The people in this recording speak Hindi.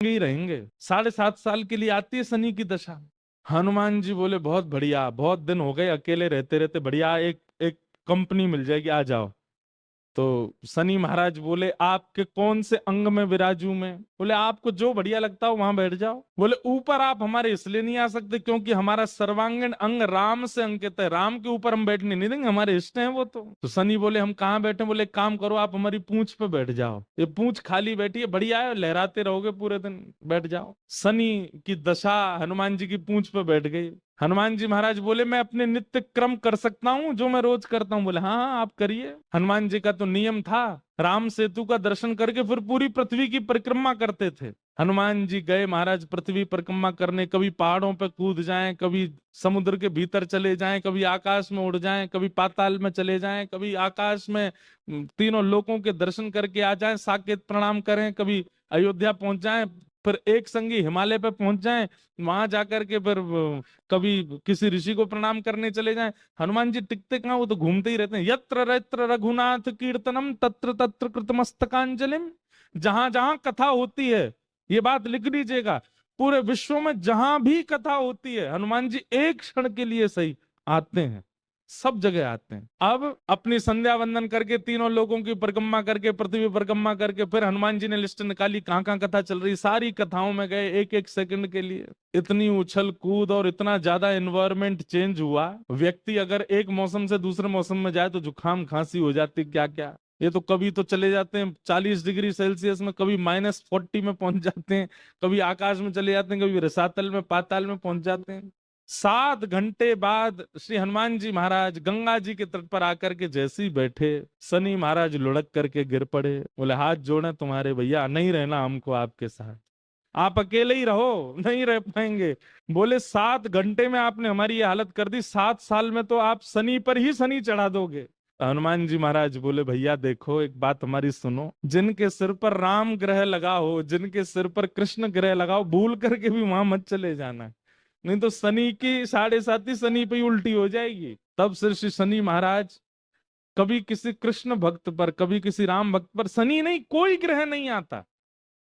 ही रहेंगे। 7.5 साल के लिए आती है शनि की दशा। हनुमान जी बोले बहुत बढ़िया, बहुत दिन हो गए अकेले रहते रहते, बढ़िया एक एक कंपनी मिल जाएगी, आ जाओ। तो शनि महाराज बोले आपके कौन से अंग में विराजू मैं? बोले आपको जो बढ़िया लगता हो वहां बैठ जाओ। बोले ऊपर आप हमारे इसलिए नहीं आ सकते क्योंकि हमारा सर्वांगीण अंग राम से अंकित है, राम के ऊपर हम बैठने नहीं देंगे, हमारे इष्ट हैं वो। तो शनि बोले हम कहाँ बैठे? बोले एक काम करो, आप हमारी पूंछ पे बैठ जाओ, ये पूंछ खाली बैठी है, बढ़िया है, लहराते रहोगे पूरे दिन, बैठ जाओ। शनि की दशा हनुमान जी की पूंछ पे बैठ गई। हनुमान जी महाराज बोले मैं अपने नित्य क्रम कर सकता हूँ जो मैं रोज करता हूँ? बोले हाँ हाँ आप करिए। हनुमान जी का तो नियम था, राम सेतु का दर्शन करके फिर पूरी पृथ्वी की परिक्रमा करते थे। हनुमान जी गए महाराज पृथ्वी परिक्रमा करने, कभी पहाड़ों पे कूद जाएं, कभी समुद्र के भीतर चले जाएं, कभी आकाश में उड़ जाएं, कभी पाताल में चले जाएं, कभी आकाश में तीनों लोकों के दर्शन करके आ जाएं, साकेत प्रणाम करें, कभी अयोध्या पहुंच जाएं, फिर एक संगी हिमालय पे पहुंच जाएं, वहां जाकर के फिर कभी किसी ऋषि को प्रणाम करने चले जाएं। हनुमान जी टिकते कहाँ, वो तो घूमते ही रहते हैं। यत्र यत्र रघुनाथ कीर्तनम तत्र तत्र कृतमस्तकांजलिम। जहां जहां कथा होती है, ये बात लिख लीजिएगा, पूरे विश्व में जहां भी कथा होती है हनुमान जी एक क्षण के लिए सही आते हैं, सब जगह आते हैं। अब अपनी संध्या वंदन करके तीनों लोगों की परिक्रमा करके, पृथ्वी परिक्रमा करके, फिर हनुमान जी ने लिस्ट निकाली कहाँ कहाँ कथा चल रही, सारी कथाओं में गए एक एक सेकंड के लिए। इतनी उछल कूद और इतना ज्यादा एनवायरमेंट चेंज हुआ, व्यक्ति अगर एक मौसम से दूसरे मौसम में जाए तो जुकाम खांसी हो जाती, क्या क्या। ये तो कभी तो चले जाते हैं 40 डिग्री सेल्सियस में, कभी -40 में पहुंच जाते हैं, कभी आकाश में चले जाते हैं, कभी रसातल में पाताल में पहुंच जाते हैं। 7 घंटे बाद श्री हनुमान जी महाराज गंगा जी के तट पर आकर के जैसे ही बैठे, शनि महाराज लुढ़क करके गिर पड़े। बोले हाथ जोड़े तुम्हारे भैया, नहीं रहना हमको आपके साथ, आप अकेले ही रहो, नहीं रह पाएंगे। बोले 7 घंटे में आपने हमारी ये हालत कर दी, 7 साल में तो आप शनि पर ही शनि चढ़ा दोगे। हनुमान जी महाराज बोले भैया देखो एक बात हमारी सुनो, जिनके सिर पर राम ग्रह लगा हो, जिनके सिर पर कृष्ण ग्रह लगा हो, भूल करके भी वहां मत चले जाना, नहीं तो शनि की 7.5 शनि पे ही उल्टी हो जाएगी। तब से श्री शनि महाराज कभी किसी कृष्ण भक्त पर, कभी किसी राम भक्त पर, शनि नहीं कोई ग्रह नहीं आता,